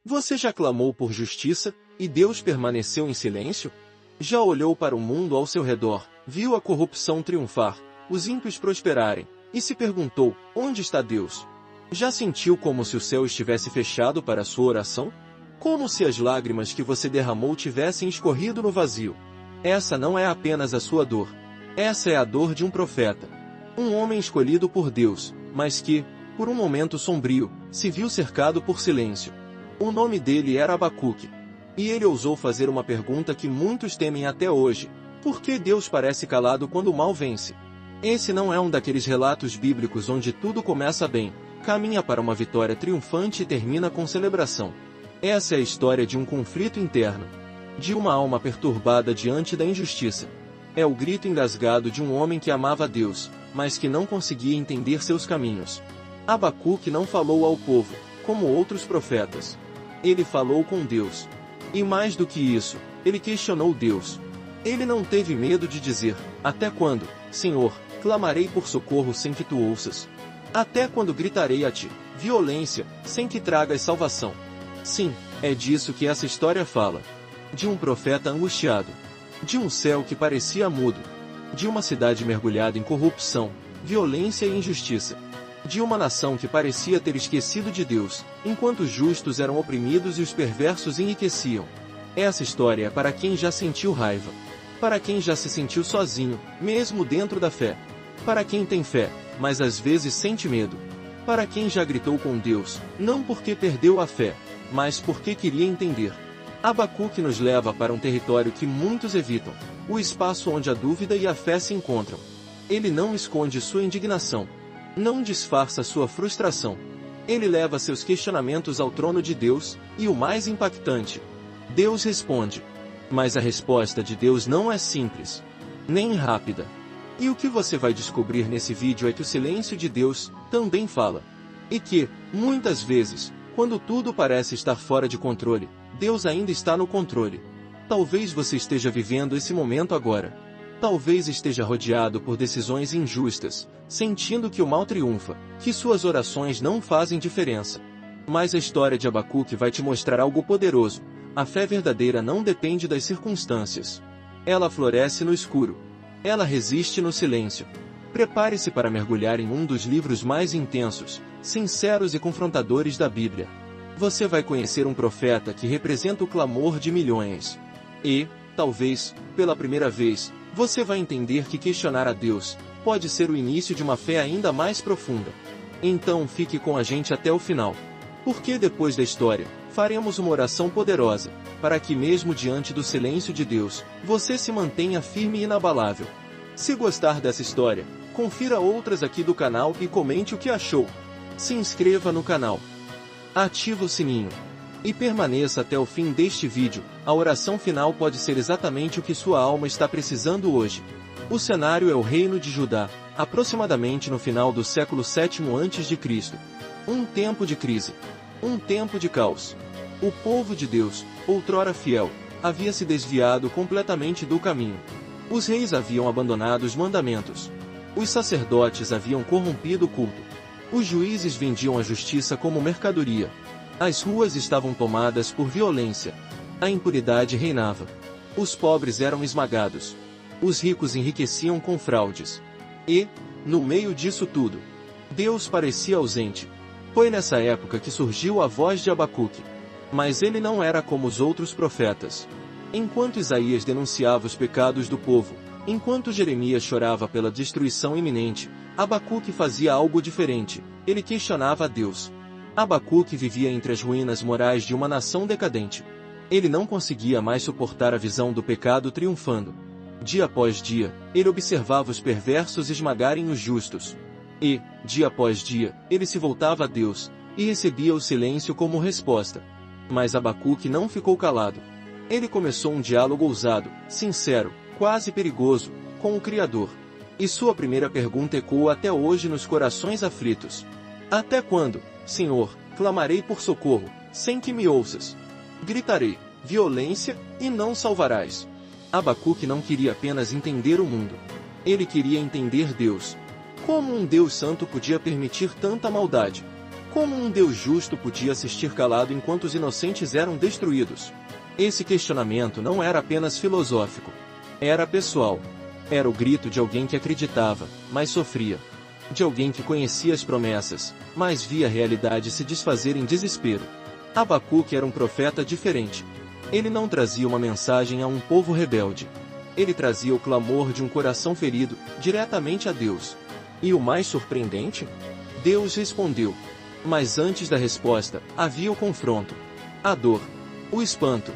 Você já clamou por justiça, e Deus permaneceu em silêncio? Já olhou para o mundo ao seu redor, viu a corrupção triunfar, os ímpios prosperarem, e se perguntou, onde está Deus? Já sentiu como se o céu estivesse fechado para a sua oração? Como se as lágrimas que você derramou tivessem escorrido no vazio? Essa não é apenas a sua dor. Essa é a dor de um profeta. Um homem escolhido por Deus, mas que, por um momento sombrio, se viu cercado por silêncio. O nome dele era Abacuque. E ele ousou fazer uma pergunta que muitos temem até hoje. Por que Deus parece calado quando o mal vence? Esse não é um daqueles relatos bíblicos onde tudo começa bem, caminha para uma vitória triunfante e termina com celebração. Essa é a história de um conflito interno, de uma alma perturbada diante da injustiça. É o grito engasgado de um homem que amava a Deus, mas que não conseguia entender seus caminhos. Abacuque não falou ao povo, como outros profetas. Ele falou com Deus. E mais do que isso, ele questionou Deus. Ele não teve medo de dizer, até quando, Senhor, clamarei por socorro sem que tu ouças? Até quando gritarei a ti, violência, sem que tragas salvação? Sim, é disso que essa história fala. De um profeta angustiado. De um céu que parecia mudo. De uma cidade mergulhada em corrupção, violência e injustiça. De uma nação que parecia ter esquecido de Deus, enquanto os justos eram oprimidos e os perversos enriqueciam. Essa história é para quem já sentiu raiva. Para quem já se sentiu sozinho, mesmo dentro da fé. Para quem tem fé, mas às vezes sente medo. Para quem já gritou com Deus, não porque perdeu a fé, mas porque queria entender. Abacuque nos leva para um território que muitos evitam, o espaço onde a dúvida e a fé se encontram. Ele não esconde sua indignação. Não disfarça sua frustração. Ele leva seus questionamentos ao trono de Deus, e o mais impactante, Deus responde. Mas a resposta de Deus não é simples, nem rápida. E o que você vai descobrir nesse vídeo é que o silêncio de Deus também fala. E que, muitas vezes, quando tudo parece estar fora de controle, Deus ainda está no controle. Talvez você esteja vivendo esse momento agora. Talvez esteja rodeado por decisões injustas, sentindo que o mal triunfa, que suas orações não fazem diferença. Mas a história de Abacuque vai te mostrar algo poderoso. A fé verdadeira não depende das circunstâncias. Ela floresce no escuro. Ela resiste no silêncio. Prepare-se para mergulhar em um dos livros mais intensos, sinceros e confrontadores da Bíblia. Você vai conhecer um profeta que representa o clamor de milhões. E, talvez, pela primeira vez, você vai entender que questionar a Deus pode ser o início de uma fé ainda mais profunda. Então fique com a gente até o final. Porque depois da história, faremos uma oração poderosa, para que mesmo diante do silêncio de Deus, você se mantenha firme e inabalável. Se gostar dessa história, confira outras aqui do canal e comente o que achou. Se inscreva no canal. Ative o sininho. E permaneça até o fim deste vídeo. A oração final pode ser exatamente o que sua alma está precisando hoje. O cenário é o reino de Judá, aproximadamente no final do século VII a.C. Um tempo de crise. Um tempo de caos. O povo de Deus, outrora fiel, havia se desviado completamente do caminho. Os reis haviam abandonado os mandamentos. Os sacerdotes haviam corrompido o culto. Os juízes vendiam a justiça como mercadoria. As ruas estavam tomadas por violência. A impuridade reinava. Os pobres eram esmagados. Os ricos enriqueciam com fraudes. E, no meio disso tudo, Deus parecia ausente. Foi nessa época que surgiu a voz de Abacuque. Mas ele não era como os outros profetas. Enquanto Isaías denunciava os pecados do povo, enquanto Jeremias chorava pela destruição iminente, Abacuque fazia algo diferente. Ele questionava a Deus. Abacuque vivia entre as ruínas morais de uma nação decadente. Ele não conseguia mais suportar a visão do pecado triunfando. Dia após dia, ele observava os perversos esmagarem os justos. E, dia após dia, ele se voltava a Deus, e recebia o silêncio como resposta. Mas Abacuque não ficou calado. Ele começou um diálogo ousado, sincero, quase perigoso, com o Criador. E sua primeira pergunta ecoa até hoje nos corações aflitos. Até quando, Senhor, clamarei por socorro, sem que me ouças? Gritarei, violência, e não salvarás. Abacuque não queria apenas entender o mundo. Ele queria entender Deus. Como um Deus santo podia permitir tanta maldade? Como um Deus justo podia assistir calado enquanto os inocentes eram destruídos? Esse questionamento não era apenas filosófico. Era pessoal. Era o grito de alguém que acreditava, mas sofria. De alguém que conhecia as promessas, mas via a realidade se desfazer em desespero. Abacuque era um profeta diferente. Ele não trazia uma mensagem a um povo rebelde. Ele trazia o clamor de um coração ferido, diretamente a Deus. E o mais surpreendente? Deus respondeu. Mas antes da resposta, havia o confronto. A dor. O espanto.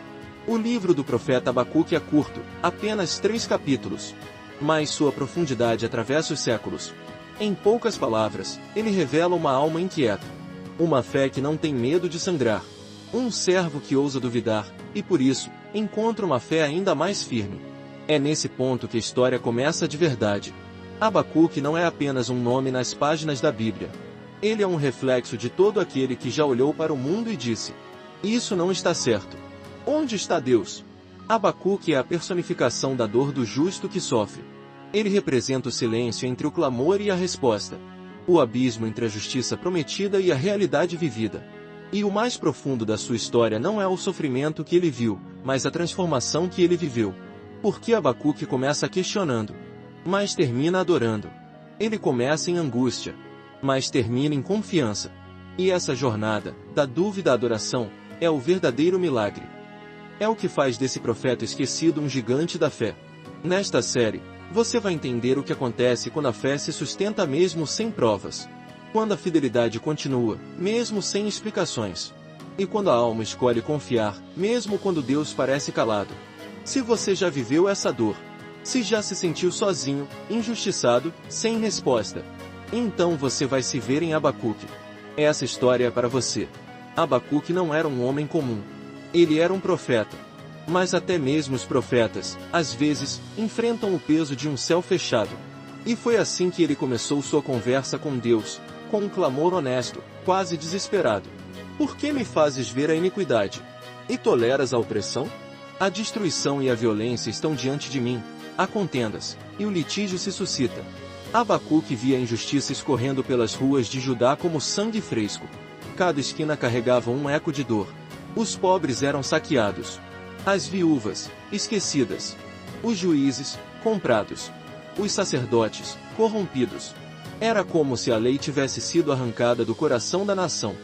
O livro do profeta Abacuque é curto, apenas 3 capítulos. Mas sua profundidade atravessa os séculos. Em poucas palavras, ele revela uma alma inquieta. Uma fé que não tem medo de sangrar. Um servo que ousa duvidar, e por isso, encontra uma fé ainda mais firme. É nesse ponto que a história começa de verdade. Abacuque não é apenas um nome nas páginas da Bíblia. Ele é um reflexo de todo aquele que já olhou para o mundo e disse: isso não está certo. Onde está Deus? Abacuque é a personificação da dor do justo que sofre. Ele representa o silêncio entre o clamor e a resposta. O abismo entre a justiça prometida e a realidade vivida. E o mais profundo da sua história não é o sofrimento que ele viu, mas a transformação que ele viveu. Porque Abacuque começa questionando, mas termina adorando. Ele começa em angústia, mas termina em confiança. E essa jornada, da dúvida à adoração, é o verdadeiro milagre. É o que faz desse profeta esquecido um gigante da fé. Nesta série, você vai entender o que acontece quando a fé se sustenta mesmo sem provas. Quando a fidelidade continua, mesmo sem explicações. E quando a alma escolhe confiar, mesmo quando Deus parece calado. Se você já viveu essa dor, se já se sentiu sozinho, injustiçado, sem resposta, então você vai se ver em Abacuque. Essa história é para você. Abacuque não era um homem comum. Ele era um profeta. Mas até mesmo os profetas, às vezes, enfrentam o peso de um céu fechado. E foi assim que ele começou sua conversa com Deus, com um clamor honesto, quase desesperado. Por que me fazes ver a iniquidade? E toleras a opressão? A destruição e a violência estão diante de mim, há contendas, e o litígio se suscita. Abacuque via a injustiça escorrendo pelas ruas de Judá como sangue fresco. Cada esquina carregava um eco de dor. Os pobres eram saqueados. As viúvas, esquecidas. Os juízes, comprados. Os sacerdotes, corrompidos. Era como se a lei tivesse sido arrancada do coração da nação.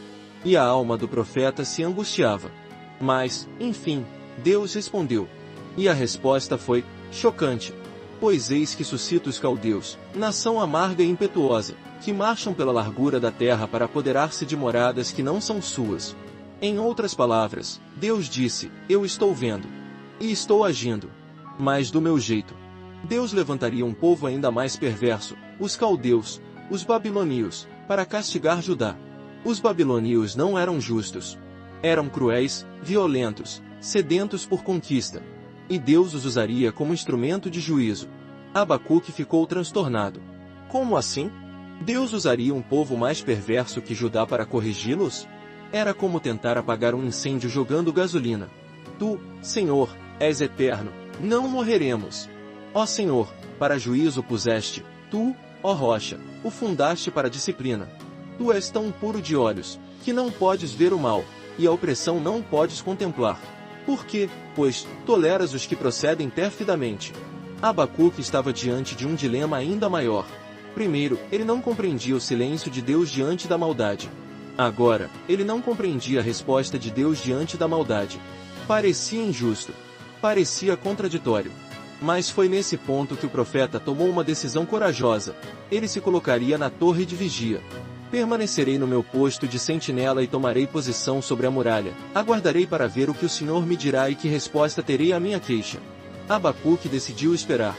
E a alma do profeta se angustiava. Mas, enfim, Deus respondeu. E a resposta foi chocante. Pois eis que suscita os caldeus, nação amarga e impetuosa, que marcham pela largura da terra para apoderar-se de moradas que não são suas. Em outras palavras, Deus disse, eu estou vendo. E estou agindo. Mas do meu jeito. Deus levantaria um povo ainda mais perverso, os caldeus, os babilônios, para castigar Judá. Os babilônios não eram justos. Eram cruéis, violentos, sedentos por conquista. E Deus os usaria como instrumento de juízo. Abacuque ficou transtornado. Como assim? Deus usaria um povo mais perverso que Judá para corrigi-los? Era como tentar apagar um incêndio jogando gasolina. Tu, Senhor, és eterno, não morreremos. Ó Senhor, para juízo puseste, tu, ó rocha, o fundaste para disciplina. Tu és tão puro de olhos, que não podes ver o mal, e a opressão não podes contemplar. Por quê? Pois, toleras os que procedem perfidamente. Abacuque estava diante de um dilema ainda maior. Primeiro, ele não compreendia o silêncio de Deus diante da maldade. Agora, ele não compreendia a resposta de Deus diante da maldade. Parecia injusto. Parecia contraditório. Mas foi nesse ponto que o profeta tomou uma decisão corajosa. Ele se colocaria na torre de vigia. Permanecerei no meu posto de sentinela e tomarei posição sobre a muralha. Aguardarei para ver o que o Senhor me dirá e que resposta terei à minha queixa. Abacuque decidiu esperar.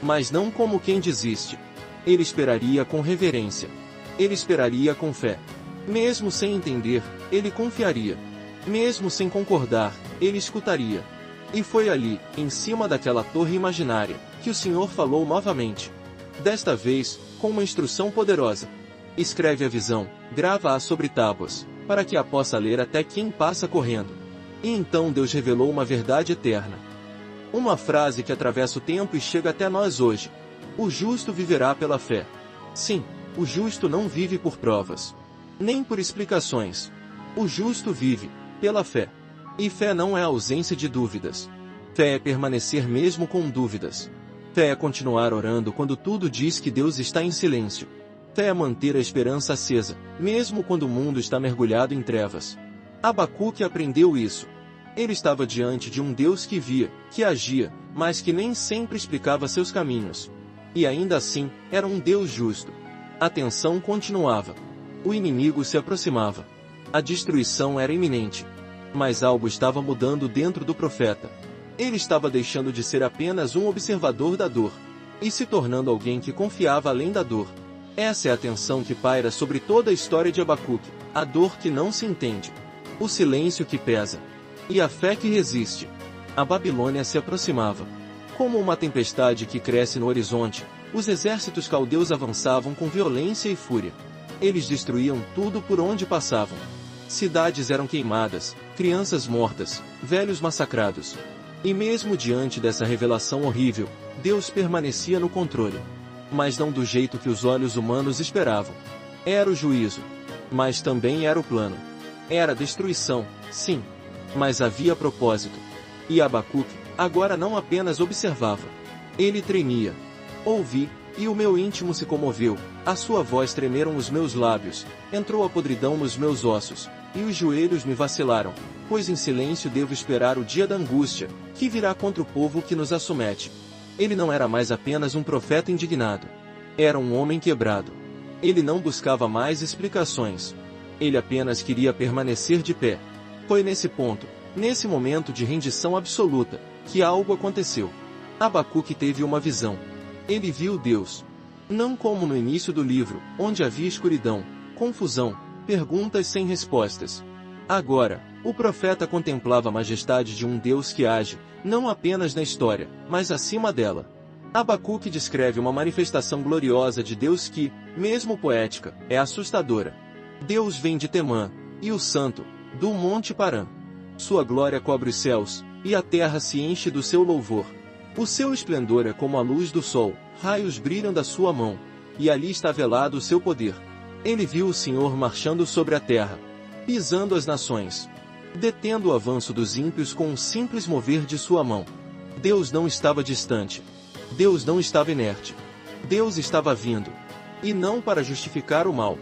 Mas não como quem desiste. Ele esperaria com reverência. Ele esperaria com fé. Mesmo sem entender, ele confiaria. Mesmo sem concordar, ele escutaria. E foi ali, em cima daquela torre imaginária, que o Senhor falou novamente. Desta vez, com uma instrução poderosa. Escreve a visão, grava-a sobre tábuas, para que a possa ler até quem passa correndo. E então Deus revelou uma verdade eterna. Uma frase que atravessa o tempo e chega até nós hoje. O justo viverá pela fé. Sim, o justo não vive por provas. nem por explicações. O justo vive pela fé. E fé não é a ausência de dúvidas. Fé é permanecer mesmo com dúvidas. Fé é continuar orando quando tudo diz que Deus está em silêncio. Fé é manter a esperança acesa, mesmo quando o mundo está mergulhado em trevas. Abacuque aprendeu isso. Ele estava diante de um Deus que via, que agia, mas que nem sempre explicava seus caminhos. E ainda assim, era um Deus justo. A tensão continuava. O inimigo se aproximava. A destruição era iminente. Mas algo estava mudando dentro do profeta. Ele estava deixando de ser apenas um observador da dor, e se tornando alguém que confiava além da dor. Essa é a tensão que paira sobre toda a história de Abacuque, a dor que não se entende, o silêncio que pesa, e a fé que resiste. A Babilônia se aproximava. Como uma tempestade que cresce no horizonte, os exércitos caldeus avançavam com violência e fúria. Eles destruíam tudo por onde passavam. Cidades eram queimadas, crianças mortas, velhos massacrados. E mesmo diante dessa revelação horrível, Deus permanecia no controle. Mas não do jeito que os olhos humanos esperavam. Era o juízo. Mas também era o plano. Era destruição, sim. Mas havia propósito. E Abacuque, agora não apenas observava. Ele tremia. Ouvi, e o meu íntimo se comoveu, a sua voz tremeram os meus lábios, entrou a podridão nos meus ossos, e os joelhos me vacilaram, pois em silêncio devo esperar o dia da angústia, que virá contra o povo que nos assomete. Ele não era mais apenas um profeta indignado. Era um homem quebrado. Ele não buscava mais explicações. Ele apenas queria permanecer de pé. Foi nesse ponto, nesse momento de rendição absoluta, que algo aconteceu. Abacuque teve uma visão. Ele viu Deus. Não como no início do livro, onde havia escuridão, confusão, perguntas sem respostas. Agora, o profeta contemplava a majestade de um Deus que age, não apenas na história, mas acima dela. Abacuque descreve uma manifestação gloriosa de Deus que, mesmo poética, é assustadora. Deus vem de Temã, e o Santo, do Monte Parã. Sua glória cobre os céus, e a terra se enche do seu louvor. O seu esplendor é como a luz do sol, raios brilham da sua mão, e ali está velado o seu poder. Ele viu o Senhor marchando sobre a terra, pisando as nações, detendo o avanço dos ímpios com um simples mover de sua mão. Deus não estava distante. Deus não estava inerte. Deus estava vindo. E não para justificar o mal,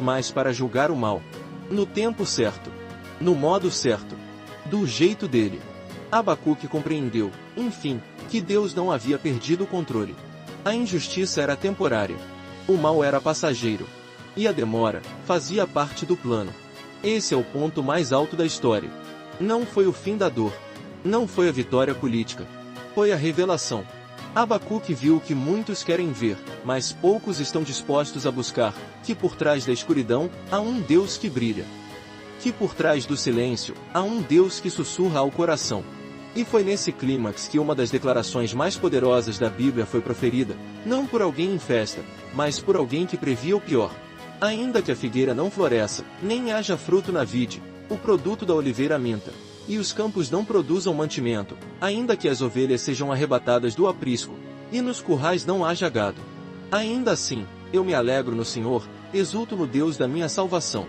mas para julgar o mal. No tempo certo. No modo certo. Do jeito dele. Abacuque compreendeu, enfim, que Deus não havia perdido o controle. A injustiça era temporária. O mal era passageiro. E a demora fazia parte do plano. Esse é o ponto mais alto da história. Não foi o fim da dor. Não foi a vitória política. Foi a revelação. Abacuque viu o que muitos querem ver, mas poucos estão dispostos a buscar, que por trás da escuridão, há um Deus que brilha. Que por trás do silêncio, há um Deus que sussurra ao coração. E foi nesse clímax que uma das declarações mais poderosas da Bíblia foi proferida, não por alguém em festa, mas por alguém que previa o pior. Ainda que a figueira não floresça, nem haja fruto na vide, o produto da oliveira minta, e os campos não produzam mantimento, ainda que as ovelhas sejam arrebatadas do aprisco, e nos currais não haja gado. Ainda assim, eu me alegro no Senhor, exulto no Deus da minha salvação.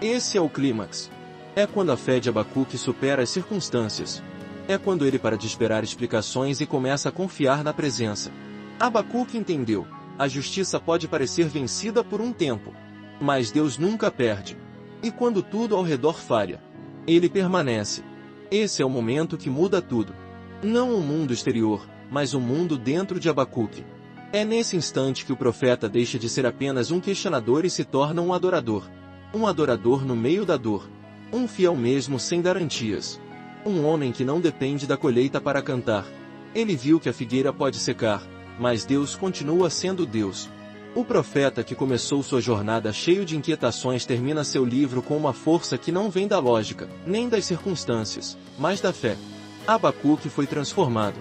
Esse é o clímax. É quando a fé de Abacuque supera as circunstâncias. É quando ele para de esperar explicações e começa a confiar na presença. Abacuque entendeu, a justiça pode parecer vencida por um tempo, mas Deus nunca perde. E quando tudo ao redor falha, ele permanece. Esse é o momento que muda tudo. Não o mundo exterior, mas o mundo dentro de Abacuque. É nesse instante que o profeta deixa de ser apenas um questionador e se torna um adorador. Um adorador no meio da dor. Um fiel mesmo sem garantias. Um homem que não depende da colheita para cantar. Ele viu que a figueira pode secar, mas Deus continua sendo Deus. O profeta que começou sua jornada cheio de inquietações termina seu livro com uma força que não vem da lógica, nem das circunstâncias, mas da fé. Abacuque foi transformado.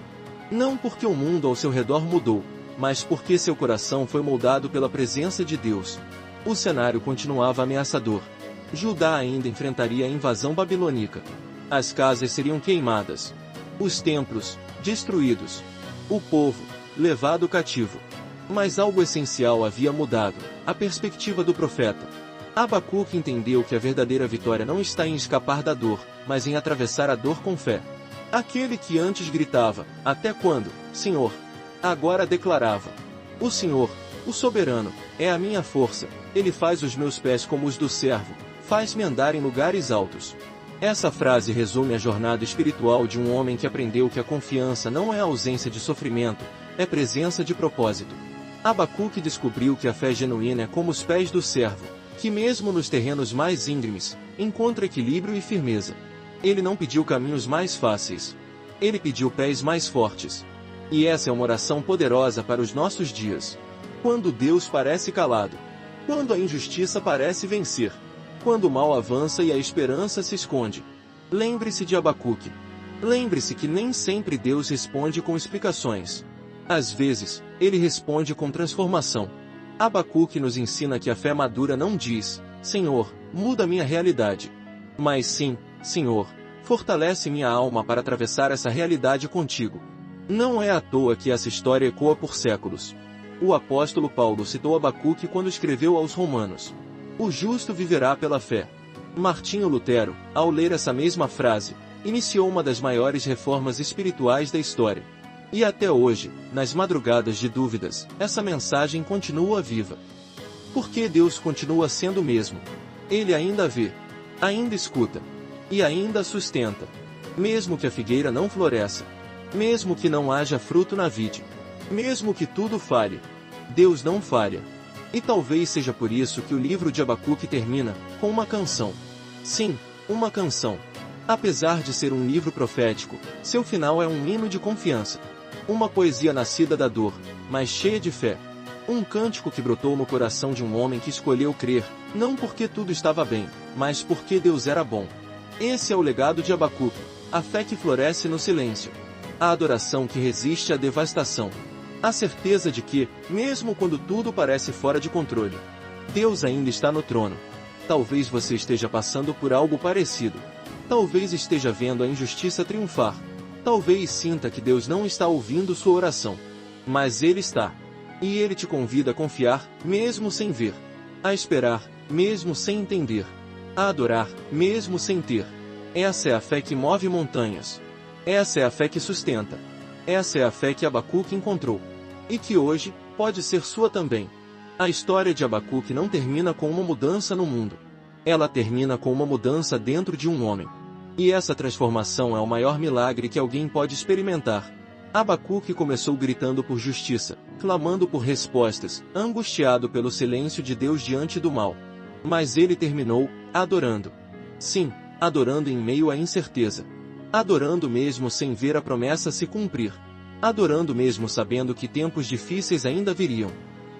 Não porque o mundo ao seu redor mudou, mas porque seu coração foi moldado pela presença de Deus. O cenário continuava ameaçador. Judá ainda enfrentaria a invasão babilônica. As casas seriam queimadas. Os templos, destruídos. O povo, levado cativo. Mas algo essencial havia mudado, a perspectiva do profeta. Abacuque entendeu que a verdadeira vitória não está em escapar da dor, mas em atravessar a dor com fé. Aquele que antes gritava, até quando, Senhor? Agora declarava, o Senhor, o soberano, é a minha força, ele faz os meus pés como os do servo, faz-me andar em lugares altos. Essa frase resume a jornada espiritual de um homem que aprendeu que a confiança não é ausência de sofrimento, é presença de propósito. Abacuque descobriu que a fé genuína é como os pés do servo, que mesmo nos terrenos mais íngremes, encontra equilíbrio e firmeza. Ele não pediu caminhos mais fáceis. Ele pediu pés mais fortes. E essa é uma oração poderosa para os nossos dias. Quando Deus parece calado. Quando a injustiça parece vencer. Quando o mal avança e a esperança se esconde. Lembre-se de Abacuque. Lembre-se que nem sempre Deus responde com explicações. Às vezes, ele responde com transformação. Abacuque nos ensina que a fé madura não diz, Senhor, muda minha realidade. Mas sim, Senhor, fortalece minha alma para atravessar essa realidade contigo. Não é à toa que essa história ecoa por séculos. O apóstolo Paulo citou Abacuque quando escreveu aos Romanos. O justo viverá pela fé. Martinho Lutero, ao ler essa mesma frase, iniciou uma das maiores reformas espirituais da história. E até hoje, nas madrugadas de dúvidas, essa mensagem continua viva. Porque Deus continua sendo o mesmo. Ele ainda vê, ainda escuta, e ainda sustenta. Mesmo que a figueira não floresça, mesmo que não haja fruto na vide, mesmo que tudo falhe, Deus não falha. E talvez seja por isso que o livro de Abacuque termina com uma canção. Sim, uma canção. Apesar de ser um livro profético, seu final é um hino de confiança. Uma poesia nascida da dor, mas cheia de fé. Um cântico que brotou no coração de um homem que escolheu crer, não porque tudo estava bem, mas porque Deus era bom. Esse é o legado de Abacuque, a fé que floresce no silêncio. A adoração que resiste à devastação. A certeza de que, mesmo quando tudo parece fora de controle, Deus ainda está no trono. Talvez você esteja passando por algo parecido. Talvez esteja vendo a injustiça triunfar. Talvez sinta que Deus não está ouvindo sua oração. Mas Ele está. E Ele te convida a confiar, mesmo sem ver. A esperar, mesmo sem entender. A adorar, mesmo sem ter. Essa é a fé que move montanhas. Essa é a fé que sustenta. Essa é a fé que Abacuque encontrou. E que hoje, pode ser sua também. A história de Abacuque não termina com uma mudança no mundo. Ela termina com uma mudança dentro de um homem. E essa transformação é o maior milagre que alguém pode experimentar. Abacuque começou gritando por justiça, clamando por respostas, angustiado pelo silêncio de Deus diante do mal. Mas ele terminou, adorando. Sim, adorando em meio à incerteza. Adorando mesmo sem ver a promessa se cumprir. Adorando mesmo sabendo que tempos difíceis ainda viriam.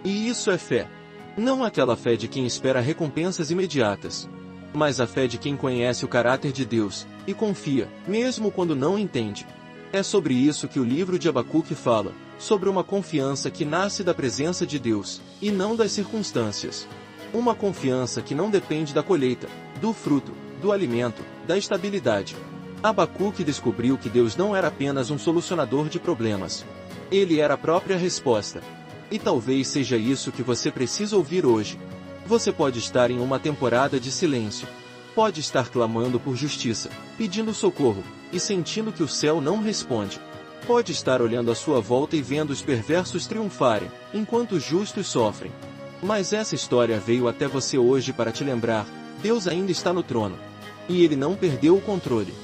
E isso é fé. Não aquela fé de quem espera recompensas imediatas. Mas a fé de quem conhece o caráter de Deus, e confia, mesmo quando não entende. É sobre isso que o livro de Abacuque fala, sobre uma confiança que nasce da presença de Deus, e não das circunstâncias. Uma confiança que não depende da colheita, do fruto, do alimento, da estabilidade. Abacuque descobriu que Deus não era apenas um solucionador de problemas. Ele era a própria resposta. E talvez seja isso que você precisa ouvir hoje. Você pode estar em uma temporada de silêncio. Pode estar clamando por justiça, pedindo socorro, e sentindo que o céu não responde. Pode estar olhando à sua volta e vendo os perversos triunfarem, enquanto os justos sofrem. Mas essa história veio até você hoje para te lembrar, Deus ainda está no trono. E Ele não perdeu o controle.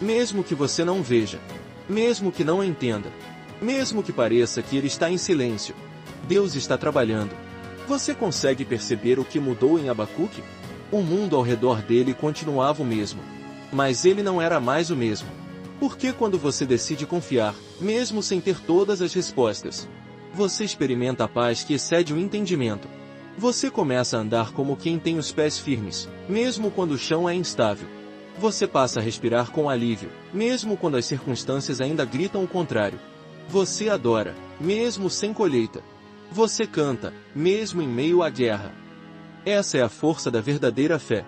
Mesmo que você não veja. Mesmo que não entenda. Mesmo que pareça que Ele está em silêncio. Deus está trabalhando. Você consegue perceber o que mudou em Abacuque? O mundo ao redor dele continuava o mesmo. Mas ele não era mais o mesmo. Porque quando você decide confiar, mesmo sem ter todas as respostas, você experimenta a paz que excede o entendimento. Você começa a andar como quem tem os pés firmes, mesmo quando o chão é instável. Você passa a respirar com alívio, mesmo quando as circunstâncias ainda gritam o contrário. Você adora, mesmo sem colheita. Você canta, mesmo em meio à guerra. Essa é a força da verdadeira fé.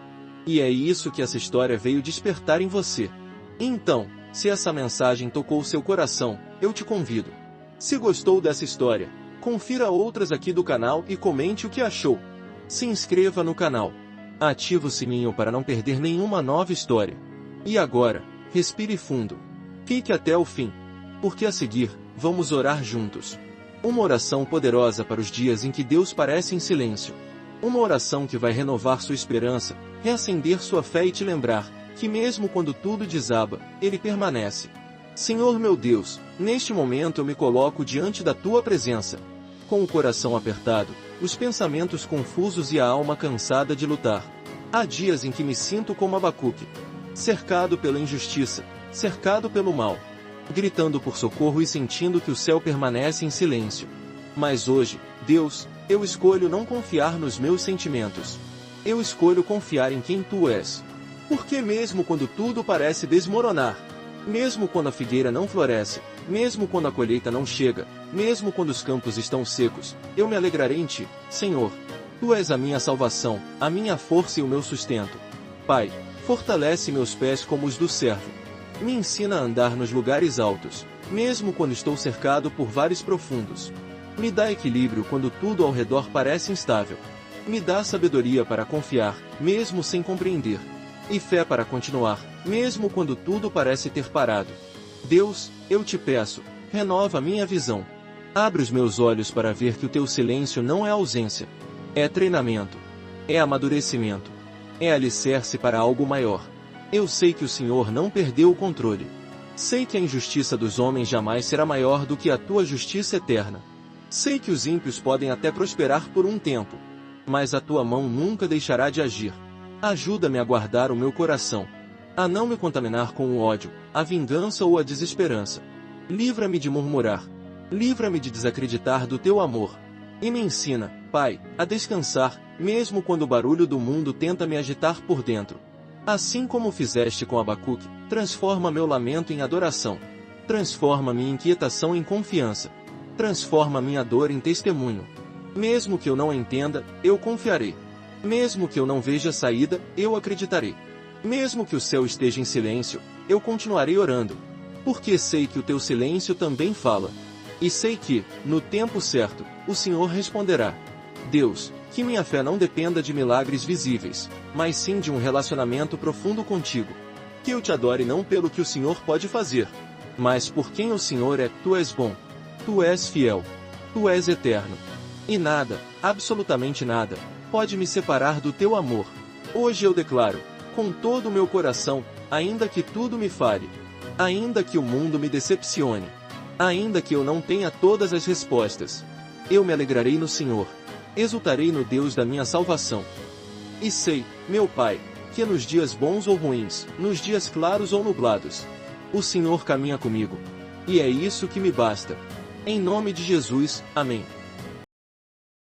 E é isso que essa história veio despertar em você. Então, se essa mensagem tocou seu coração, eu te convido. Se gostou dessa história, confira outras aqui do canal e comente o que achou. Se inscreva no canal. Ativa o sininho para não perder nenhuma nova história. E agora, respire fundo. Fique até o fim, porque a seguir, vamos orar juntos. Uma oração poderosa para os dias em que Deus parece em silêncio. Uma oração que vai renovar sua esperança, reacender sua fé e te lembrar que mesmo quando tudo desaba, Ele permanece. Senhor meu Deus, neste momento eu me coloco diante da Tua presença. Com o coração apertado, os pensamentos confusos e a alma cansada de lutar. Há dias em que me sinto como Abacuque, cercado pela injustiça, cercado pelo mal, gritando por socorro e sentindo que o céu permanece em silêncio. Mas hoje, Deus, eu escolho não confiar nos meus sentimentos. Eu escolho confiar em quem Tu és. Porque mesmo quando tudo parece desmoronar, mesmo quando a figueira não floresce, mesmo quando a colheita não chega, mesmo quando os campos estão secos, eu me alegrarei em Ti, Senhor. Tu és a minha salvação, a minha força e o meu sustento. Pai, fortalece meus pés como os do servo. Me ensina a andar nos lugares altos, mesmo quando estou cercado por vales profundos. Me dá equilíbrio quando tudo ao redor parece instável. Me dá sabedoria para confiar, mesmo sem compreender. E fé para continuar, mesmo quando tudo parece ter parado. Deus, eu te peço, renova minha visão. Abre os meus olhos para ver que o Teu silêncio não é ausência. É treinamento. É amadurecimento. É alicerce para algo maior. Eu sei que o Senhor não perdeu o controle. Sei que a injustiça dos homens jamais será maior do que a Tua justiça eterna. Sei que os ímpios podem até prosperar por um tempo, mas a Tua mão nunca deixará de agir. Ajuda-me a guardar o meu coração, a não me contaminar com o ódio, a vingança ou a desesperança. Livra-me de murmurar. Livra-me de desacreditar do Teu amor. E me ensina, Pai, a descansar, mesmo quando o barulho do mundo tenta me agitar por dentro. Assim como fizeste com Abacuque, transforma meu lamento em adoração. Transforma minha inquietação em confiança. Transforma minha dor em testemunho. Mesmo que eu não entenda, eu confiarei. Mesmo que eu não veja saída, eu acreditarei. Mesmo que o céu esteja em silêncio, eu continuarei orando. Porque sei que o Teu silêncio também fala. E sei que, no tempo certo, o Senhor responderá. Deus, que minha fé não dependa de milagres visíveis, mas sim de um relacionamento profundo contigo. Que eu te adore não pelo que o Senhor pode fazer, mas por quem o Senhor é. Tu és bom. Tu és fiel. Tu és eterno. E nada, absolutamente nada, pode me separar do Teu amor. Hoje eu declaro, com todo o meu coração, ainda que tudo me fale, ainda que o mundo me decepcione, ainda que eu não tenha todas as respostas, eu me alegrarei no Senhor, exultarei no Deus da minha salvação. E sei, meu Pai, que nos dias bons ou ruins, nos dias claros ou nublados, o Senhor caminha comigo. E é isso que me basta. Em nome de Jesus, amém.